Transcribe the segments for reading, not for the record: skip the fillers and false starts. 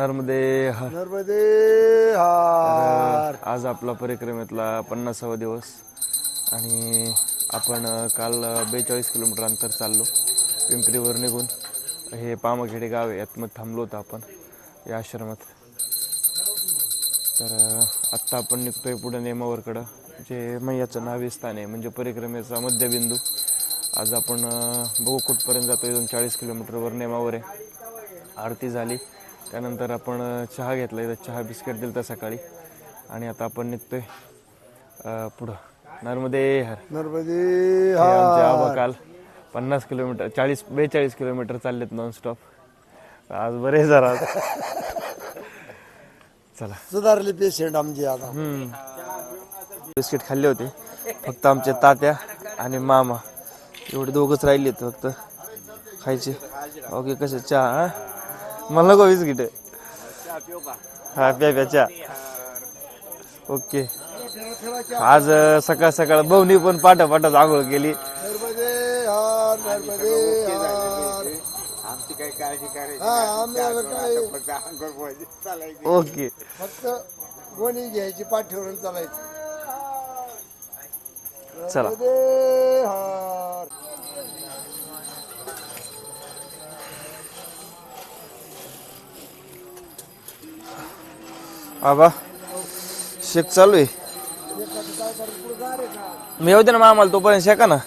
नर्मदे हर. नर्मदे हर. आज आपला परिक्रमेतला 50वा दिवस आणि आपण काल 42 किलोमीटर अंतर चाललो पिंपरीवर निघून. हे पामखेडे गाव आहे, यात मग थांबलो होतो आपण या आश्रमात. तर आत्ता आपण निघतोय पुढे नेमावरकडं, जे मैयाचं नावे स्थान आहे, म्हणजे परिक्रमेचा मध्यबिंदू. आज आपण बघू कुठपर्यंत जातो. इथून 40 किलोमीटरवर नेमावर आहे. आरती झाली, त्यानंतर आपण चहा घेतला, इथं चहा बिस्किट दिलं तर सकाळी. आणि आता आपण निघतोय पुढं. नर्मदे हर. नर्मदे आमचे आबा हर. काल 50 किलोमीटर 42 किलोमीटर चाललेत नॉनस्टॉप. आज बरे जरा चला सुधारले पेशंट आमचे आता. बिस्किट खाल्ले होते फक्त आमचे तात्या आणि मामा, एवढे दोघंच राहिले फक्त खायचे. ओके कसे चहा? मला नको बिस्किट. हा प्या चहा. ओके. आज सकाळ सकाळ भाऊनी पण पाठ आंघोळ केली. नर्मदे हर. नर्मदे हर. आमची काही काळजी करायची आम्हाला काय ओके. फक्त गोणी घ्यायची, पाठ ठेवून चालायची. चला. नर्मदे हर. आबा शेक चालू आहे. मी येऊ दे ना मामाला, तोपर्यंत शेका ना.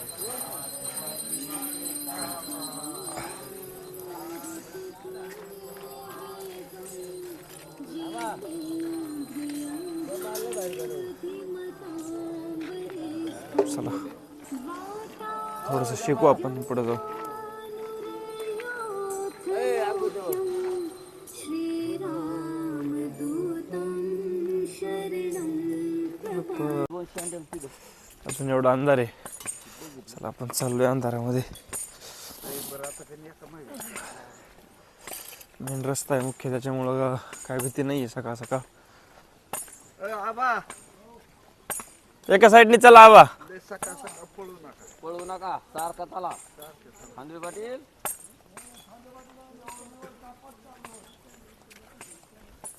चला थोडस शिकू आपण, पुढे जाऊ. अजून एवढा अंधार आहे. चला आपण चाललोय अंधारामध्ये. मेन रस्ता आहे मुख्य, त्याच्यामुळं काय भीती नाहीये सकाळ सकाळ. एका साईडने चला आबा. पळू नका, सारखा चला. खांदवे पाटील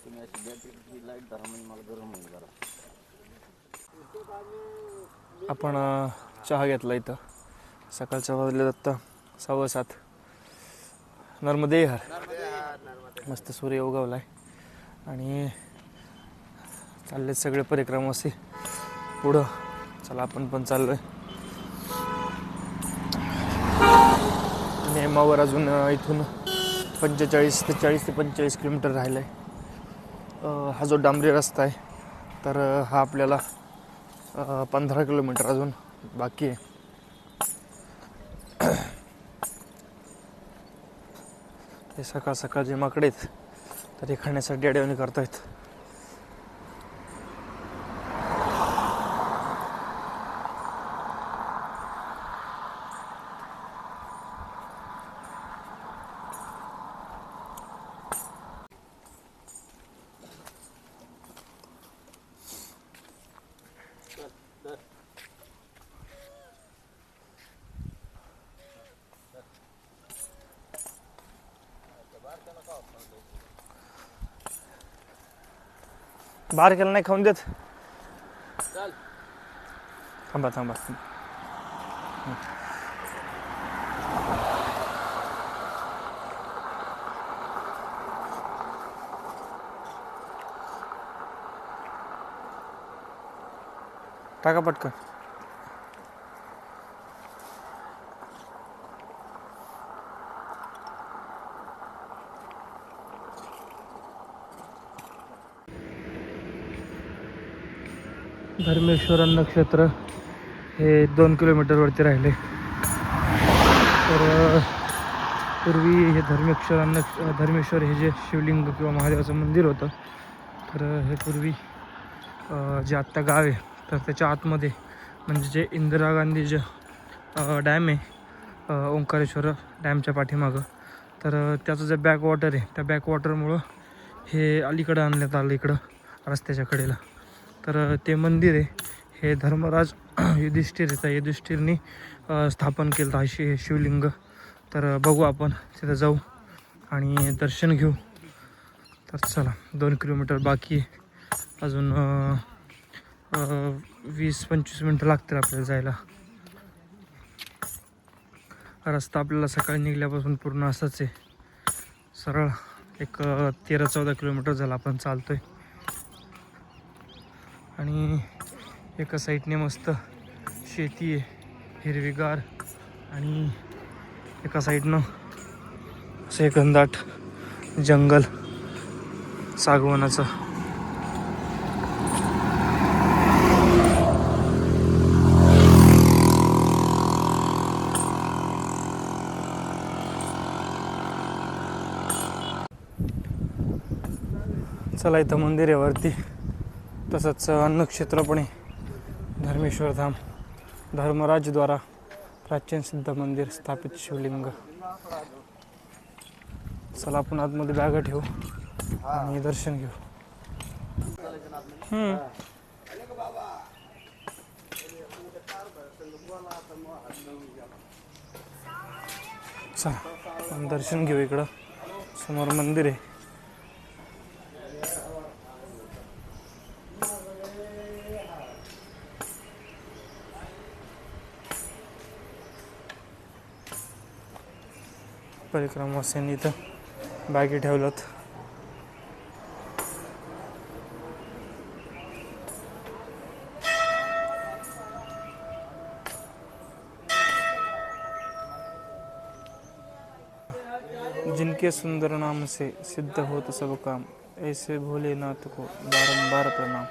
तुम्ही अशी बॅटरी लाईट धरा, म्हणजे मला गरम होईल जरा. आपण चहा घेतला इथं. सकाळच्या वाजले आता 7:15. नर्मदे हर. मस्त सूर्य उगवलाय आणि चालले सगळे परिक्रमावासी पुढं. चला आपण पण चाललोय नेमावर. अजून इथून 45 ते 45 किलोमीटर राहिलंय. हा जो डांबरी रस्ता आहे, तर हा आपल्याला 15 किलोमीटर अजून बाकी आहे. हे सकाळ सकाळ जे माकडे आहेत, तर हे खाण्यासाठी अडवणी करतायत. बाहेर केला नाही खाऊन देत. थांबा. टाका पटकन. धर्मेश्वर नक्षत्र हे 2 किलोमीटरवरती राहिले. तर पूर्वी हे धर्मेश्वर हे जे शिवलिंग किंवा महादेवाचं मंदिर होतं, तर हे पूर्वी जे आत्ता गाव आहे, तर त्याच्या आतमध्ये म्हणजे जे इंदिरा गांधी जे डॅम आहे, ओंकारेश्वर डॅमच्या पाठीमागं, तर त्याचं जे बॅकवॉटर आहे, त्या बॅकवॉटरमुळं हे अलीकडं आणण्यात आलं, इकडं रस्त्याच्या कडेला. तर ते मंदिर आहे, हे धर्मराज युधिष्ठिर त्या युधिष्ठिरनी स्थापन केलं आहे शिवलिंग. तर बघू आपण तिथं जाऊ आणि दर्शन घेऊ. तर चला 2 किलोमीटर बाकी आहे. अजून 20-25 मिनटं लागतील आपल्याला जायला. रस्ता आपल्याला सकाळी निघाल्यापासून पूर्ण असाच आहे, सरळ. एक 13-14 किलोमीटर झाला आपण चालतोय. आणि एका साईडने मस्त शेती आहे, हिरवीगार, आणि एका साईडनं असं एक घनदाट जंगल सागवानाचं. चला, इथं मंदिर आहे वरती, तसंच अन्नक्षेत्र पण आहे. धर्मेश्वर धाम, धर्मराजद्वारा प्राचीन सिद्ध मंदिर, स्थापित शिवलिंग. चला आपण आतमध्ये बॅगा ठेवू आणि दर्शन घेऊ. चला आपण दर्शन घेऊ. इकडं समोर मंदिर आहे. परिक्रमावासियांनी इथं बॅगी ठेवल्यात. जिनके सुंदर नाम से सिद्ध होत सब काम, ऐसे भोलेनाथ को बारंबार प्रणाम.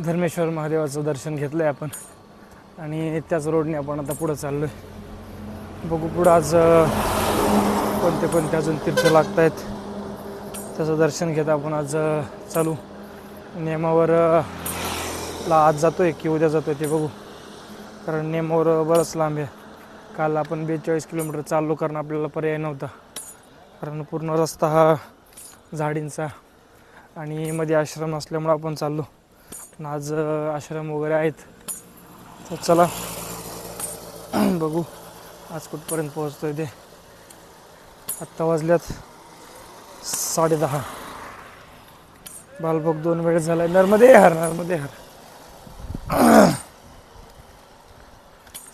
धर्मेश्वर महादेवाचं दर्शन घेतलंय आपण आणि त्याच रोडने आपण आता पुढं चाललोय. बघू पुढं आज कोणते कोणते अजून तीर्थ लागत आहेत, त्याचं दर्शन घेत आपण आज चालू. नेमावर ला आज जातोय की उद्या जातोय ते बघू, कारण नेमावर बरंच लांब आहे. काल आपण 42 किलोमीटर चाललो, कारण आपल्याला पर्याय नव्हता, कारण पूर्ण रस्ता हा झाडींचा आणि मध्ये आश्रम असल्यामुळं आपण चाललो. पण आज आश्रम वगैरे आहेत, तर चला बघू आज कुठपर्यंत पोहोचतोय ते. आत्ता वाजल्यात 10:30. बालभोग 2 वेळ झालाय. नर्मदे हर, नर्मदे हर.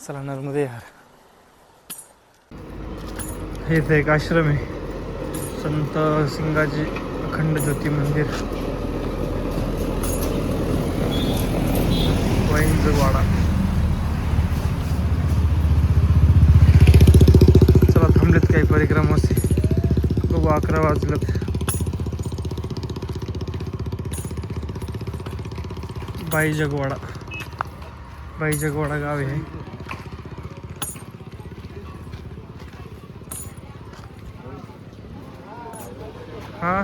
चला नर्मदे हर. हे इथे एक आश्रम आहे, संत सिंगाजी अखंड ज्योती मंदिर, वाडा. चला थांबलेत काही परिक्रमाचे, बघू 11 वाजलेत. बाईजगवाडा, बाईजगवाडा गाव आहे. हा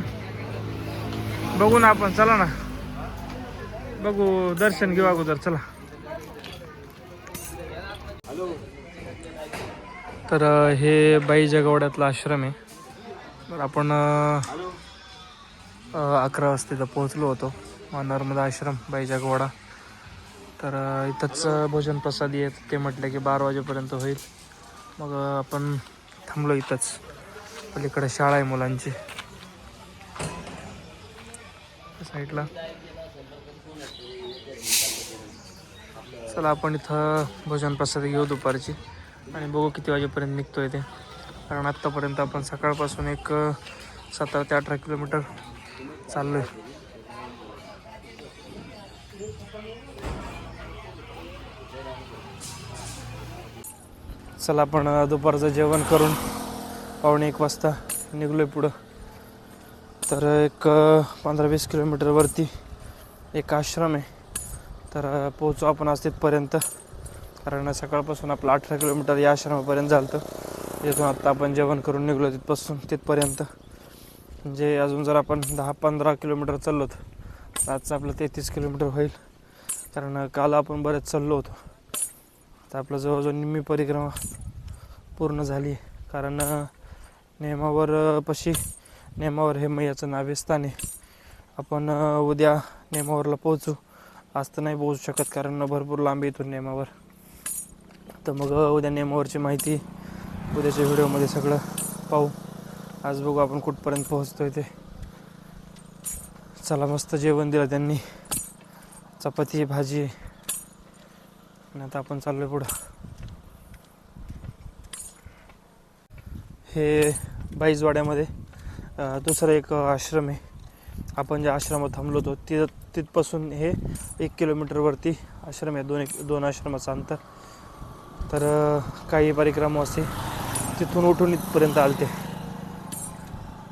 बघू ना आपण, चला ना बघू, दर्शन घेऊ अगोदर. चला. तर हे बाईजगवाड्यातला आश्रम आहे. तर आपण 11 वाजता इथं पोहोचलो होतो, नर्मदा आश्रम बाईजगवाडा. तर इथंच भोजन प्रसादी आहेत, ते म्हटलं की 12 वाजेपर्यंत होईल. मग आपण थांबलो इथंच. पलीकडे शाळा आहे मुलांची साईडला. चला आपण इथं भोजन प्रसादी घेऊ दुपारची आणि बघू किती वाजेपर्यंत निघतोय ते, कारण आत्तापर्यंत आपण सकाळपासून एक 17 ते 18 किलोमीटर चाललोय. चला आपण दुपारचं जेवण करून 1:15 वाजता निघलोय पुढं. तर एक 15-20 किलोमीटरवरती एक आश्रम आहे, तर पोहोचू आपण आज तिथपर्यंत. कारण सकाळपासून आपलं 18 किलोमीटर या आश्रमापर्यंत झालं होतं. इथून आत्ता आपण जेवण करून निघलो तिथपर्यंत. म्हणजे अजून जर आपण 10-15 किलोमीटर चाललो तर आजचं आपलं 33 किलोमीटर होईल. कारण काल आपण बरेच चाललो होतो. तर आपलं जवळजवळ निम्मी परिक्रमा पूर्ण झाली आहे. कारण नेमावर हे मैयाचं नाभिस्थान आहे. आपण उद्या नेमावरला पोहोचू. आज तर नाही पोहोचू शकत कारण भरपूर लांब इथून नेमावर. तर मग उद्या नेमावरची माहिती उद्याच्या व्हिडिओमध्ये सगळं पाहू. आज बघू आपण कुठपर्यंत पोहोचतोय ते. चला, मस्त जेवण दिलं त्यांनी, चपाती भाजी. आणि आता आपण चाललोय पुढं. हे बाईजवाड्यामध्ये दुसरा एक आश्रम आहे. आपण ज्या आश्रमात थांबलो होतो तिथपासून हे 1 किलोमीटरवरती आश्रम आहे. दोन आश्रमाचं अंतर. तर काही परिक्रमा असते तिथून उठून इथपर्यंत आलते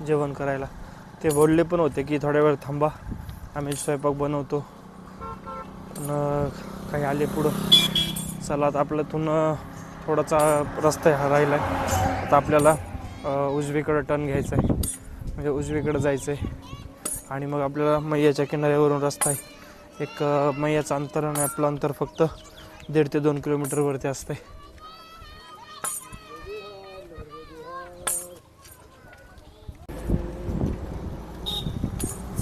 जेवण करायला. ते बोलले पण होते की थोड्या वेळ थांबा, आम्ही स्वयंपाक बनवतो. पण काही आले पुढं. चला, आता आपल्यातून थोडासा रस्ता हा राहिला आहे. आता आपल्याला उजवीकडं टर्न घ्यायचा आहे, म्हणजे उजवीकडं जायचं आहे. आणि मग आपल्याला मैयाच्या किनाऱ्यावरून रस्ता आहे. एक मैयाचं अंतर आणि आपलं अंतर फक्त 1.5 ते 2 किलोमीटरवरती असतं.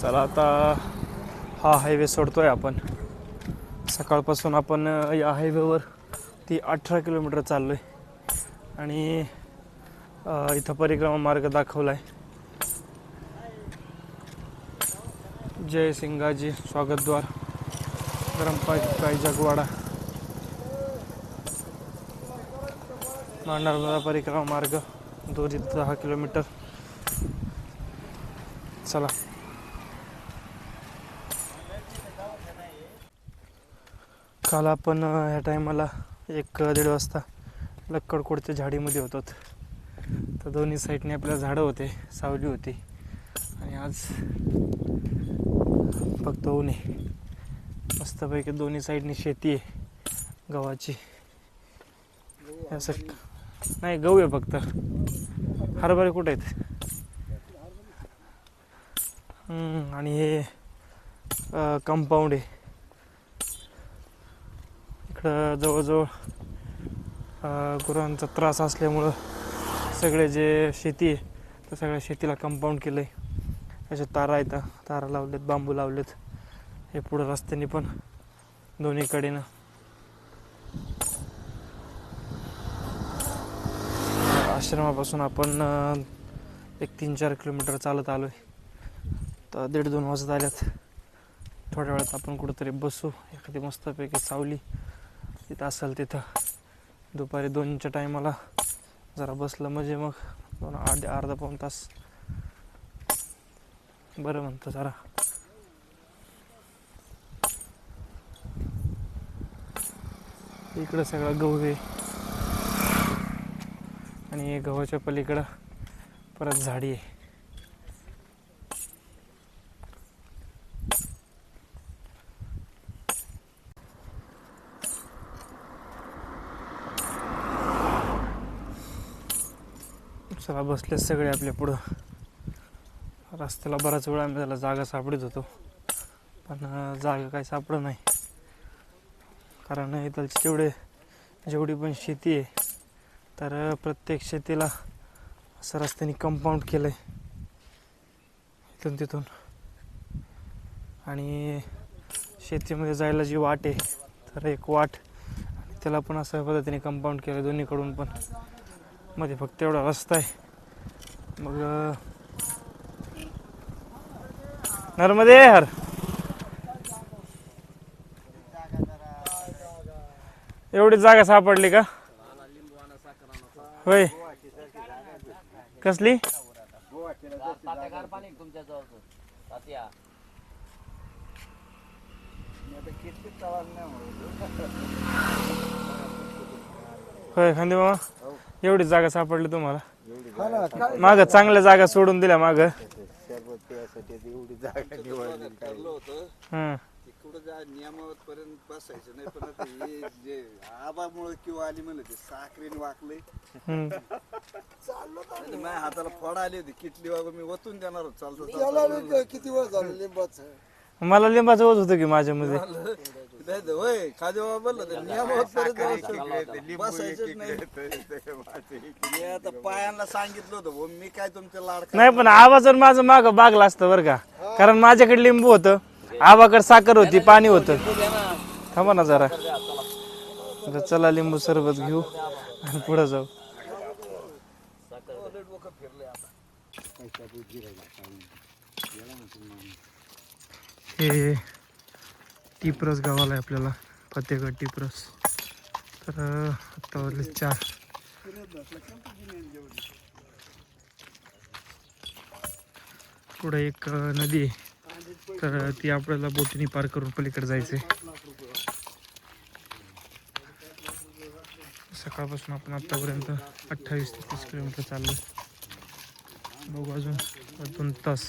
चला, आता हा हायवे सोडतोय आपण. सकाळपासून आपण या हायवेवर 18 किलोमीटर चाललो आहे. आणि इथं परिक्रमा मार्ग दाखवला आहे. जय सिंगाजी स्वागतद्वार, ग्रामपाई जगवाडा, नर्मदा परिक्रमा मार्ग, दूर 10 किलोमीटर. चला, काल आपण ह्या टायमाला 1-1:30 वाजता लक्कडकोटच्या झाडीमध्ये होतो. तर दोन्ही साईडने आपल्या झाडं होते, सावली होती. आणि आज फक्त ऊन आहे. मस्तपैकी दोन्ही साईडनी शेती आहे गव्हाची. असं नाही, गहू आहे फक्त. हरभरे कुठे आहेत? आणि हे कंपाऊंड आहे. इकडं जवळजवळ गुरांचा त्रास असल्यामुळं सगळे जे शेती आहे तर सगळ्या शेतीला कंपाऊंड केलं आहे. अशा तारा लावलेत, बांबू लावलेत. हे पुढं रस्त्याने पण दोन्हीकडेनं. आश्रमापासून आपण 1-3-4 किलोमीटर चालत आलो आहे. तर 1:30-2 वाजत आल्यात. थोड्या वेळात आपण कुठंतरी बसू, एखादी मस्तपैकी सावली तिथं असेल तिथं. दुपारी 2च्या टायमाला जरा बसलं म्हणजे मग अर्धा-पाऊण तास बरं म्हणतं जरा. इकडं सगळं गहू आहे आणि गव्हाच्या पलीकडं परत झाडी आहे. चला, बसले सगळे आपल्या पुढं. रस्त्याला बराच वेळ आम्ही त्याला जागा सापडत होतो, पण जागा काही सापडत नाही. कारण इथलची जेवढी पण शेती आहे तर प्रत्येक शेतीला असं रस्त्याने कंपाऊंड केलं आहे इथून तिथून. आणि शेतीमध्ये जायला जी वाट आहे तर एक वाट, आणि त्याला पण अशा पद्धतीने कंपाऊंड केलं दोन्हीकडून पण. मध्ये फक्त एवढा रस्ता आहे. मग नर्मदे हर एवढी जागा सापडली का? होय, कसली? होय खांदे मामा, एवढी जागा सापडली तुम्हाला? माग चांगल्या जागा सोडून दिल्या माग. त्यासाठी एवढी जागा निवडली ठरलं होतं हं. तिकडं जा नियमावरपर्यंत बसायचं नाही पण आता हे जे आबामुळे किंवा आली म्हणलं ते साखरेने वाकले हं. आणि माझ्या हाताला फोड आली होती किटली बाबा मी ओतून देणार होतो चालतं त्याला बी किती वेळ झालं लिंबाचं मला लिंबाचं होत होतं की माझ्यामध्ये होय खादे बाबा बोललं नियमावरपर्यंत बसायचंच नाही मी आता पायांना सांगितलं होतं भाऊ मी काय तुमच्या लाड नाही पण आवाजावर माझं मागं बागलं असतं बरं का कारण माझ्याकडे लिंबू होतं आवाकडे साखर होती पाणी होतं थांबा ना जरा आता चला लिंबू सरबत घेऊ आणि पुढे जाऊ हे टिपरस गावाला आहे आपल्याला फतेगड टिपरस तर आता वाजले 4 पुढे एक नदी आहे तर ती आपल्याला बोटीने पार करून पलीकडे जायचंय सकाळपासून आपण आतापर्यंत 28 ते 30 किलोमीटर चाललो बघू अजून 2 तास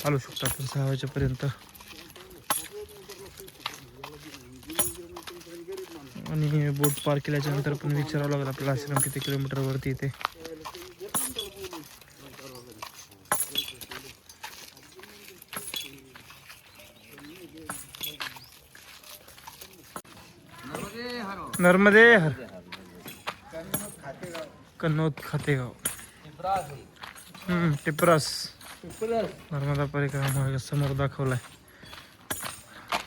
चालू शकतो आपण 6 वाजेपर्यंत आणि बोट पार केल्याच्या नंतर पण विचारावं लागेल आपल्याला आश्रम किती किलोमीटर वरती येते नर्मदे हर कन्नौज खातेगाव टिपरस नर्मदा परिक्रमा समोर दाखवलाय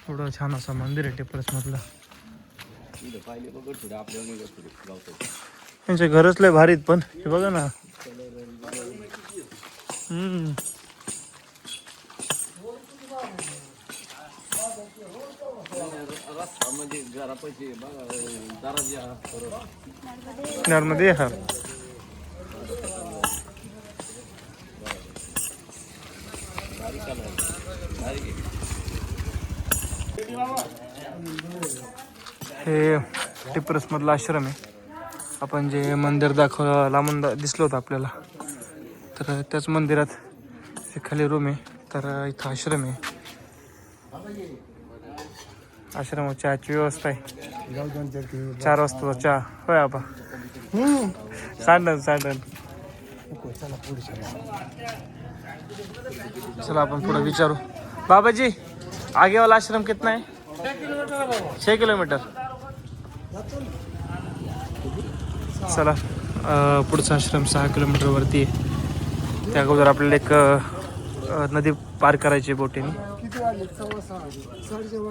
थोडं छान असं मंदिर आहे टिपरस मधलं त्यांचे घरच लय भारीत पण हे बघा ना नर्मदे हर हे टिपरस मधला आश्रम आहे आपण जे मंदिर दाखवलं लांबून दिसलं होतं आपल्याला तर त्याच मंदिरात एक खाली रूम आहे तर इथं आश्रम आहे आश्रमात चहाची व्यवस्था आहे 4 वाजता चहा होय आपा सांडन चला आपण पुढे विचारू बाबाजी आगे वाला आश्रम कितना है 6 किलोमीटर चला पुढचा आश्रम 6 किलोमीटर वरती आहे त्या अगोदर आपल्याला एक नदी पार करायची बोटीने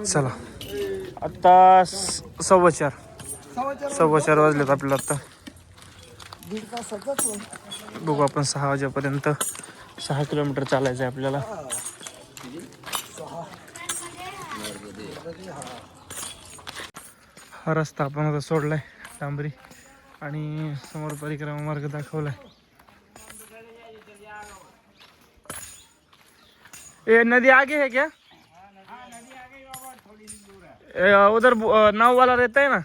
चला आता 4:15 वाजलेत आपल्याला आता बघू आपण 6 वाजेपर्यंत 6 किलोमीटर चालायचं आहे आपल्याला हा रस्ता आपण आता सोडलाय डांबरी आणि समोर परिक्रमा मार्ग दाखवलाय ये नदी आगे है क्या उधर नाव वाला रहता है ना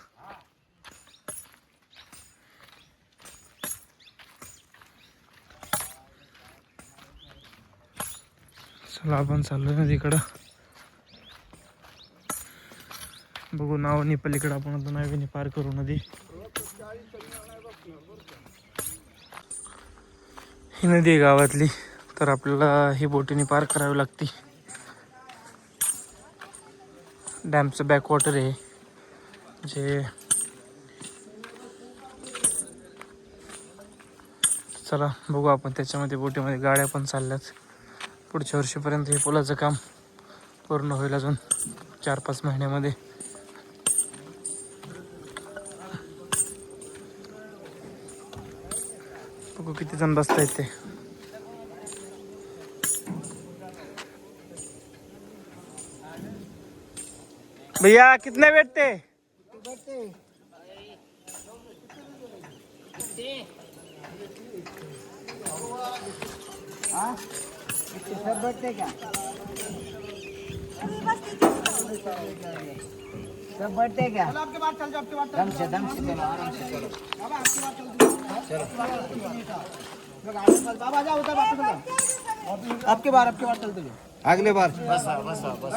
चला आपण चाललोय नदीकडं बघू नावानी पलीकडे आपण आता नावेनी पार करू नदी ही नदी आहे गावातली तर आपल्याला ही बोटीने पार करावी लागते डॅमचं बॅकवॉटर आहे जे चला बघू आपण त्याच्यामध्ये बोटीमध्ये गाड्या पण चालल्यात पुढच्या वर्षीपर्यंत हे पुलाचं काम पूर्ण होईल अजून 4-5 महिन्यामध्ये बघू किती जण बसतायत ते भैया कितने बैठते सब बैठते क्या सब बैठते क्या आपके बात चल जाओ आपके बात दम से चलो आराम से चलो बाबा आपकी बात चल चलो बाबा जाओ उधर वापस जाओ आपके बार चलते जाओ. अगले बार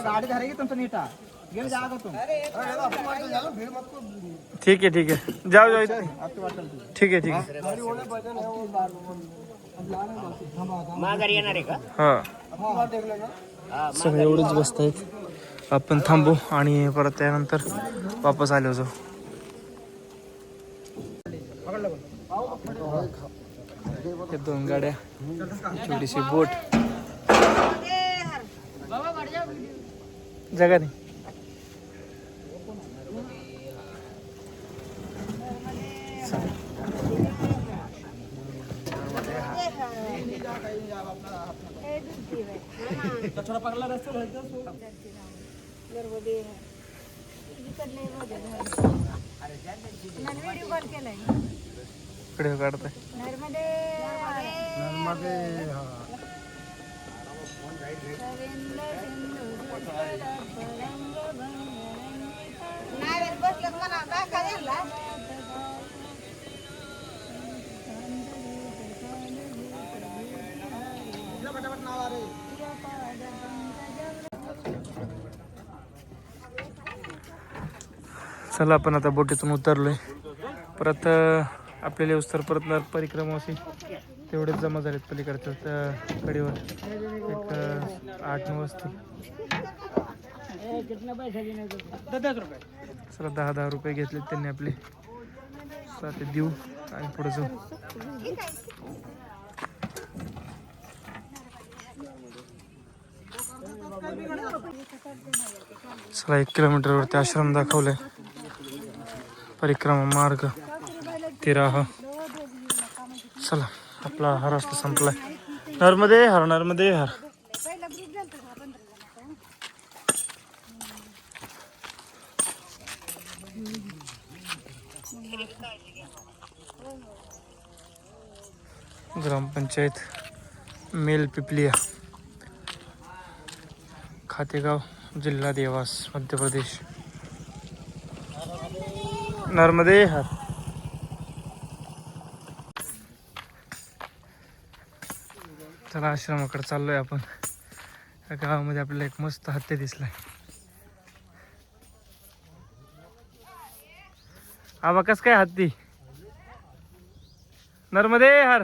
गाडी धरेगी तुमचं नीटा गेले जागा तुम ठीक आहे ठीक आहे, जाऊ जाऊ. आपके बार चलते जाओ. ठीक आहे ठीक आहे. माघारी येणार आहे का? हा सगळे एवढेच बसत आहेत. आपण थांबू आणि परत त्यानंतर वापस आलो जाऊ. हे 2 गाड्या, छोटीशी बोट, जगा नाही. व्हिडिओ काढताय. चला आपण आता बोटीतून उतरलोय. परत आपल्याला उत्तर परत परिक्रमा असेल तेवढेच जमा झालेत पलीकडच्या कडेवर. एक 8-9 वाजता. चला 10-10 रुपये घेतलेत त्यांनी आपले. चला ते देऊ आणि पुढे जाऊ. चला 1 किलोमीटरवरती आश्रम दाखवलाय. परिक्रमा मार्ग 13. चला आपला हा रस्ता संपलाय. नर्मदे हर, नर्मदे हर. ग्रामपंचायत मेल पिपलिया, खातेगाव, जिल्हा देवास, मध्य प्रदेश. नर्मदे हर. चला आश्रमाकडे चाललोय आपण. या गावामध्ये आपल्याला एक मस्त हत्ती दिसलाय. आबा कस काय हत्ती? नर्मदे हर.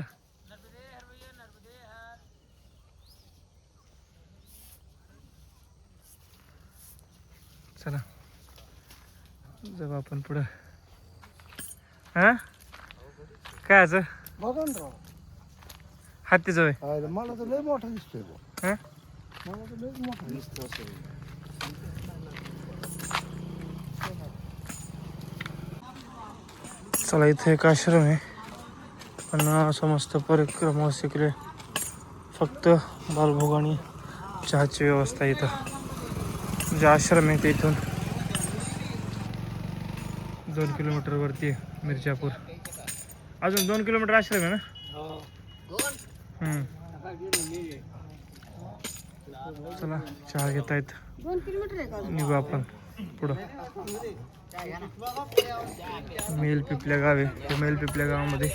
चला जाऊ आपण पुढं. हा काय असं बघा ना हत्तीच होय? राव. मला तर लय मोठा दिसतोय बुवा. हा मला तर लय मोठा दिसतो असं. चला इथे एक आश्रम आहे, पण समस्त परिक्रमा शिकले. फक्त बालभोग आणि चहाची व्यवस्था इथं. जे आश्रम आहे ते इथून 2 किलोमीटर वरती आहे, मिर्जापूर. अजून 2 किलोमीटर आश्रम आहे ना? चला चहा घेता येत, निघू आपण पुढं. मेल पिपल्या गाव आहे. त्या मेल पिपल्या गावामध्ये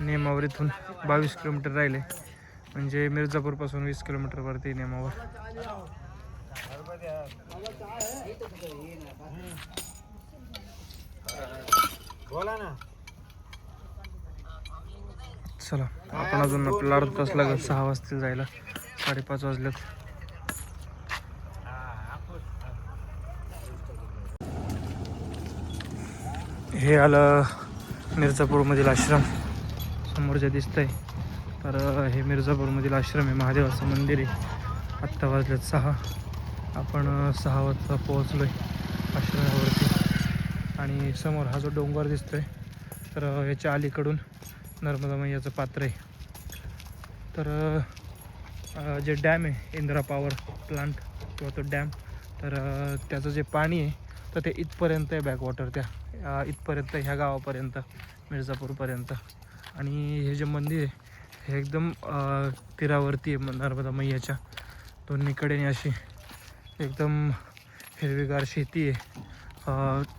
नेमावर इथून 22 किलोमीटर राहिले, म्हणजे मिर्जापूर पासून 20 किलोमीटर वरती नेमावर. बोला ना. चला आपण अजून आपल्याला अर्धा तास लागेल. 6 वाजतील जायला, 5:30 वाजलेत. हे आलं मिर्जापूरमधील आश्रम, समोर जे दिसतंय. तर हे मिर्जापूरमधील आश्रम आहे, महादेवाचं मंदिर आहे. आत्ता वाजलेत 6. आपण 6 वाजता पोहोचलोय आश्रमावरती. आणि समोर हा जो डोंगर दिसतोय, तर याच्या अलीकडून नर्मदा मैयाचं पात्र आहे. तर जे डॅम आहे इंदिरा पॉवर प्लांट किंवा तो डॅम, तर त्याचं जे पाणी आहे तर ते इथपर्यंत आहे, बॅकवॉटर त्या इथपर्यंत, ह्या गावापर्यंत, मिर्जापूरपर्यंत. आणि हे जे मंदिर आहे हे एकदम तीरावरती आहे नर्मदा मैयाच्या. दोन्हीकडे अशी एकदम हिरवीगार शेती आहे.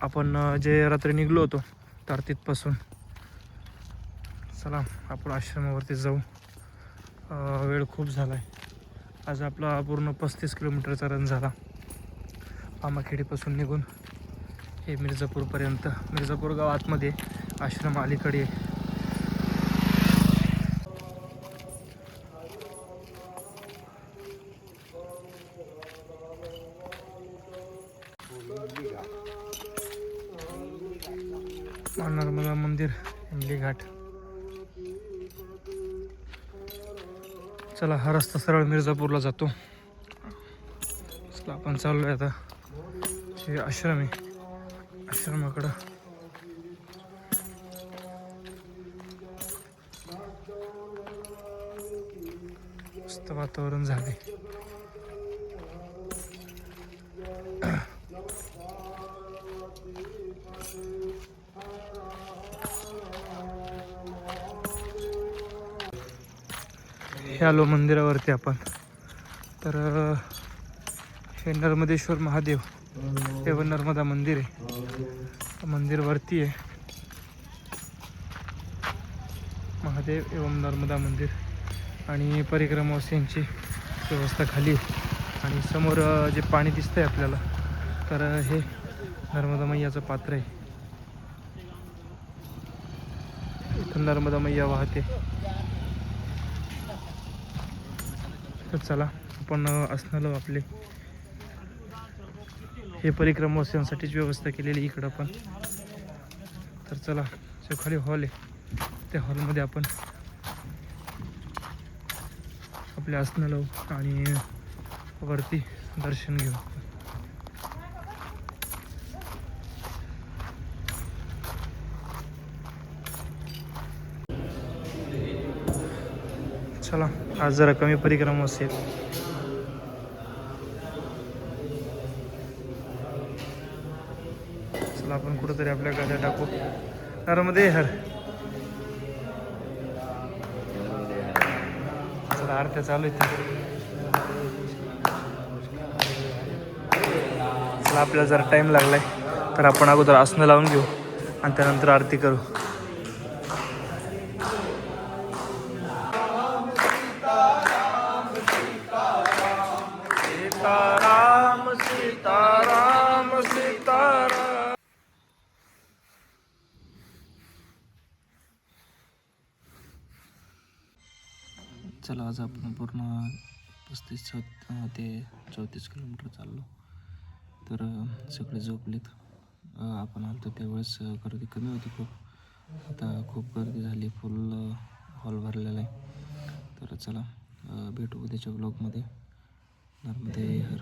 आपण जे रात्री निघलो होतो तर तिथपासून. चला आपण आश्रमावरती जाऊ वेळ खूप झाला आहे. आज आपला पूर्ण 35 किलोमीटरचा रन झाला. पामाखेडीपासून निघून हे मिर्झापूरपर्यंत. मिर्झापूर गाव आतमध्ये, आश्रम अलीकडे आहे. नर्मदा मंदिर, इमली घाट. चला, हा रस्ता सरळ मिर्झापूरला जातो. चला आपण चाललोय आता. हे आश्रम आहे, आश्रमाकडं. मस्त वातावरण झाले. हे आलो मंदिरावरती आपण. तर हे नर्मदेश्वर महादेव, हे व नर्मदा मंदिर आहे. मंदिर वरती आहे, महादेव एवं नर्मदा मंदिर. आणि परिक्रमावासियांची व्यवस्था खाली आहे. आणि समोर जे पाणी दिसतंय आपल्याला, तर हे नर्मदा मैयाचं पात्र आहे. इथून नर्मदा मैया वाहते. तर चला, आपण असणारलो आपले. हे परिक्रमावासियांसाठीच व्यवस्था केलेली इकडं पण. तर चला, जो खाली हॉल आहे त्या हॉलमध्ये आपण आपले असणारलो आणि वरती दर्शन घेऊ. चला, आज जरा कमी परिक्रमा असेल. चला, आपण कुठंतरी आपल्या गाड्या टाकू. नर्मदे हर. चला, आरत्या चालू आहेत. चला, आपल्याला जरा टाईम लागलाय, तर आपण अगोदर आसनं लावून घेऊ आणि त्यानंतर आरती करू. सीताराम सीताराम सीताराम. चला, आज आपण पूर्ण 35 ते 34 किलोमीटर चाललो. तर सगळे झोपलेत. आपण आलतो त्यावेळेस गर्दी कमी होती खूप. आता खूप गर्दी झाली, फुल हॉल भरलेला आहे. तर चला, भेटू उद्याच्या ब्लॉगमध्ये. नर्मदे हर.